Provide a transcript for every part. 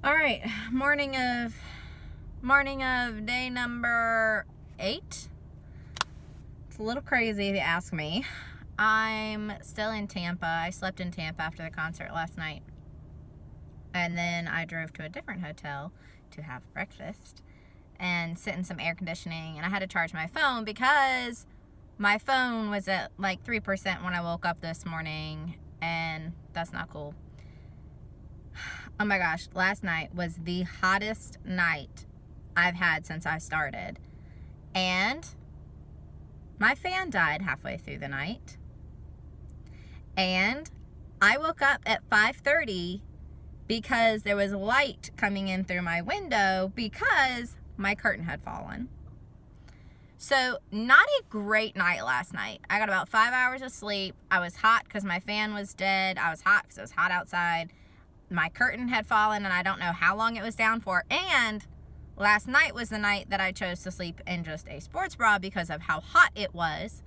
All right, morning of day number 8. It's a little crazy if you ask me. I'm still in Tampa. I slept in Tampa after the concert last night. And then I drove to a different hotel to have breakfast and sit in some air conditioning. And I had to charge my phone because my phone was at like 3% when I woke up this morning, and that's not cool. Oh my gosh, last night was the hottest night I've had since I started. And my fan died halfway through the night. And I woke up at 5:30 because there was light coming in through my window because my curtain had fallen. So, not a great night last night. I got about 5 hours of sleep. I was hot because my fan was dead. I was hot because it was hot outside. My curtain had fallen and I don't know how long it was down for. And last night was the night that I chose to sleep in just a sports bra because of how hot it was.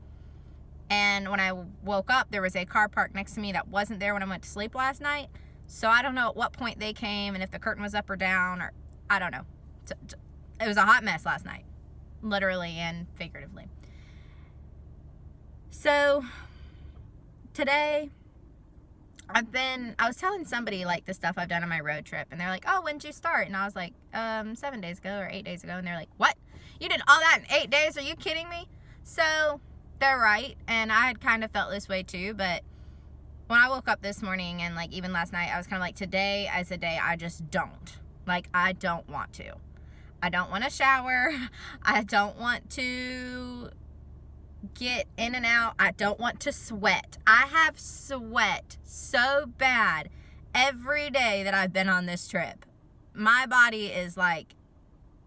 And when I woke up, there was a car parked next to me that wasn't there when I went to sleep last night. So I don't know at what point they came and if the curtain was up or down, or I don't know. It was a hot mess last night, literally and figuratively. So today, I was telling somebody like the stuff I've done on my road trip, and they're like, oh, when did you start? And I was like, 7 days ago or 8 days ago. And they're like, what? You did all that in 8 days? Are you kidding me? So they're right. And I had kind of felt this way too, but when I woke up this morning and like even last night, I was kind of like, today as a day, I just don't. Like, I don't want to. I don't want to shower. I don't want to get in and out. I don't want to sweat. I have sweat so bad every day that I've been on this trip. My body is like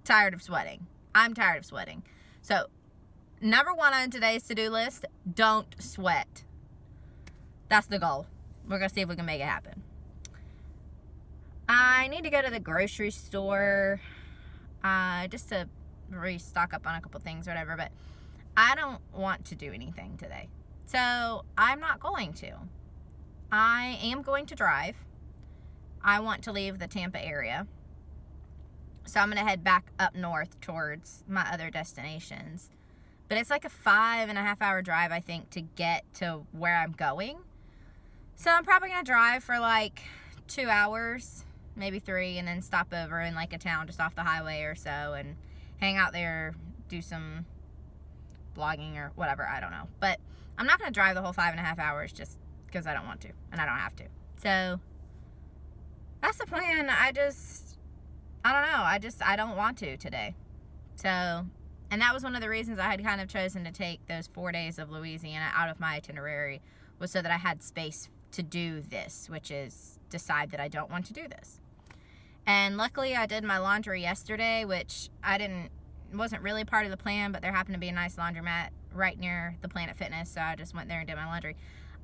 tired of sweating. I'm tired of sweating. So, number 1 on today's to-do list, don't sweat. That's the goal. We're going to see if we can make it happen. I need to go to the grocery store just to restock up on a couple things or whatever, but I don't want to do anything today. So I'm not going to. I am going to drive. I want to leave the Tampa area. So I'm going to head back up north towards my other destinations. But it's like a 5.5 hour drive, I think, to get to where I'm going. So I'm probably going to drive for like 2 hours, maybe 3, and then stop over in like a town just off the highway or so and hang out there, do some vlogging or whatever, I don't know. But I'm not going to drive the whole 5.5 hours just because I don't want to and I don't have to. So that's the plan. I don't know. I don't want to today. So, and that was one of the reasons I had kind of chosen to take those 4 days of Louisiana out of my itinerary, was so that I had space to do this, which is decide that I don't want to do this. And luckily I did my laundry yesterday, which wasn't really part of the plan, but there happened to be a nice laundromat right near the Planet Fitness, so I just went there and did my laundry.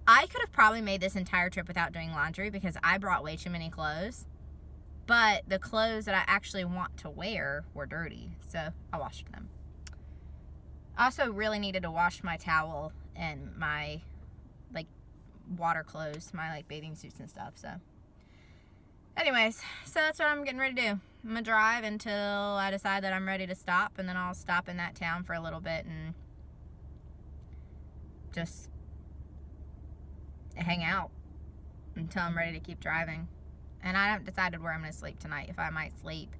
I could have probably made this entire trip without doing laundry because I brought way too many clothes, but the clothes that I actually want to wear were dirty, so I washed them. I also really needed to wash my towel and my like water clothes, my like bathing suits and stuff. So anyways, so that's what I'm getting ready to do. I'm gonna drive until I decide that I'm ready to stop, and then I'll stop in that town for a little bit and just hang out until I'm ready to keep driving. And I haven't decided where I'm gonna sleep tonight. If I might sleep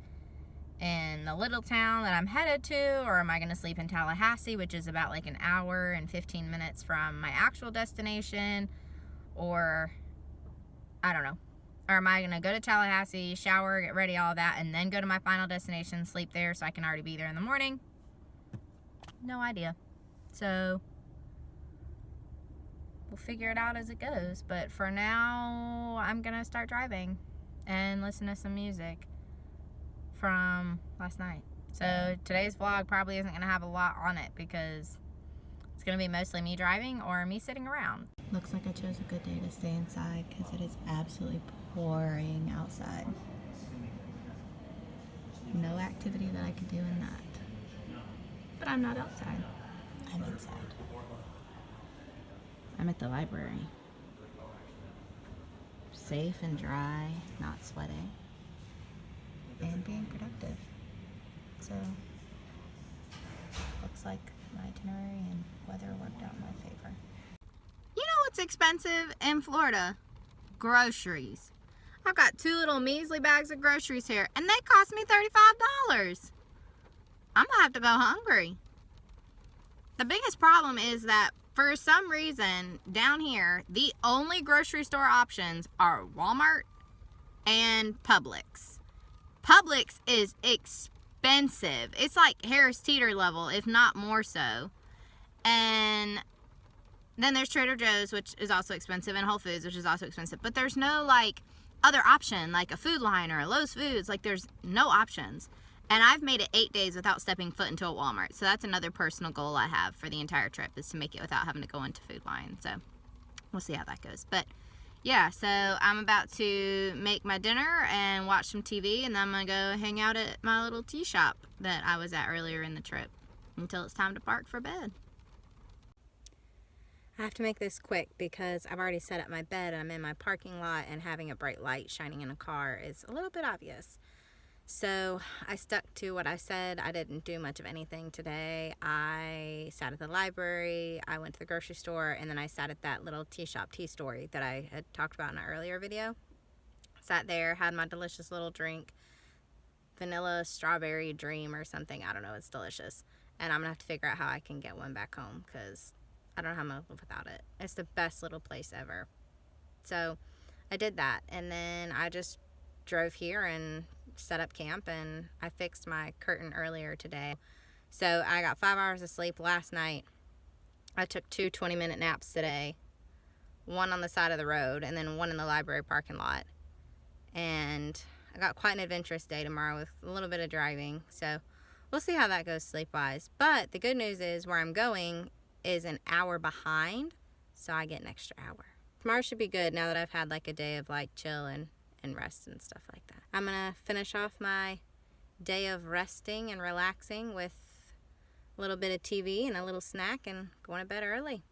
in the little town that I'm headed to, or am I gonna sleep in Tallahassee, which is about like an hour and 15 minutes from my actual destination, or I don't know. Or am I going to go to Tallahassee, shower, get ready, all that, and then go to my final destination, sleep there so I can already be there in the morning? No idea. So we'll figure it out as it goes. But for now, I'm going to start driving and listen to some music from last night. So today's vlog probably isn't going to have a lot on it because it's going to be mostly me driving or me sitting around. Looks like I chose a good day to stay inside because it is absolutely pouring outside. No activity that I could do in that. But I'm not outside. I'm inside. I'm at the library. Safe and dry, not sweating. and being productive. So, looks like my itinerary and weather worked out in my favor. You know what's expensive in Florida? Groceries. I've got 2 little measly bags of groceries here, and they cost me $35. I'm gonna have to go hungry. The biggest problem is that for some reason down here, the only grocery store options are Walmart and Publix. Publix is expensive. It's like Harris Teeter level, if not more so. And then there's Trader Joe's, which is also expensive, and Whole Foods, which is also expensive. But there's no like other option, like a Food Line or a Lowe's Foods. Like there's no options. And I've made it 8 days without stepping foot into a Walmart. So that's another personal goal I have for the entire trip, is to make it without having to go into Food Line. So we'll see how that goes. But yeah, so I'm about to make my dinner and watch some TV, and then I'm going to go hang out at my little tea shop that I was at earlier in the trip until it's time to park for bed. I have to make this quick because I've already set up my bed and I'm in my parking lot, and having a bright light shining in a car is a little bit obvious. So I stuck to what I said. I didn't do much of anything today. I sat at the library, I went to the grocery store, and then I sat at that little tea shop, Tea Story, that I had talked about in an earlier video. Sat there, had my delicious little drink, vanilla strawberry dream or something. I don't know, it's delicious. And I'm gonna have to figure out how I can get one back home, because I don't know how I'm gonna live without it. It's the best little place ever. So I did that, and then I just drove here and set up camp, and I fixed my curtain earlier today. So I got 5 hours of sleep last night. I took 2 20-minute naps today, one on the side of the road and then one in the library parking lot. And I got quite an adventurous day tomorrow with a little bit of driving, so we'll see how that goes sleep-wise. But the good news is where I'm going is an hour behind, so I get an extra hour. Tomorrow should be good now that I've had like a day of like chill and rest and stuff like that. I'm gonna finish off my day of resting and relaxing with a little bit of TV and a little snack and going to bed early.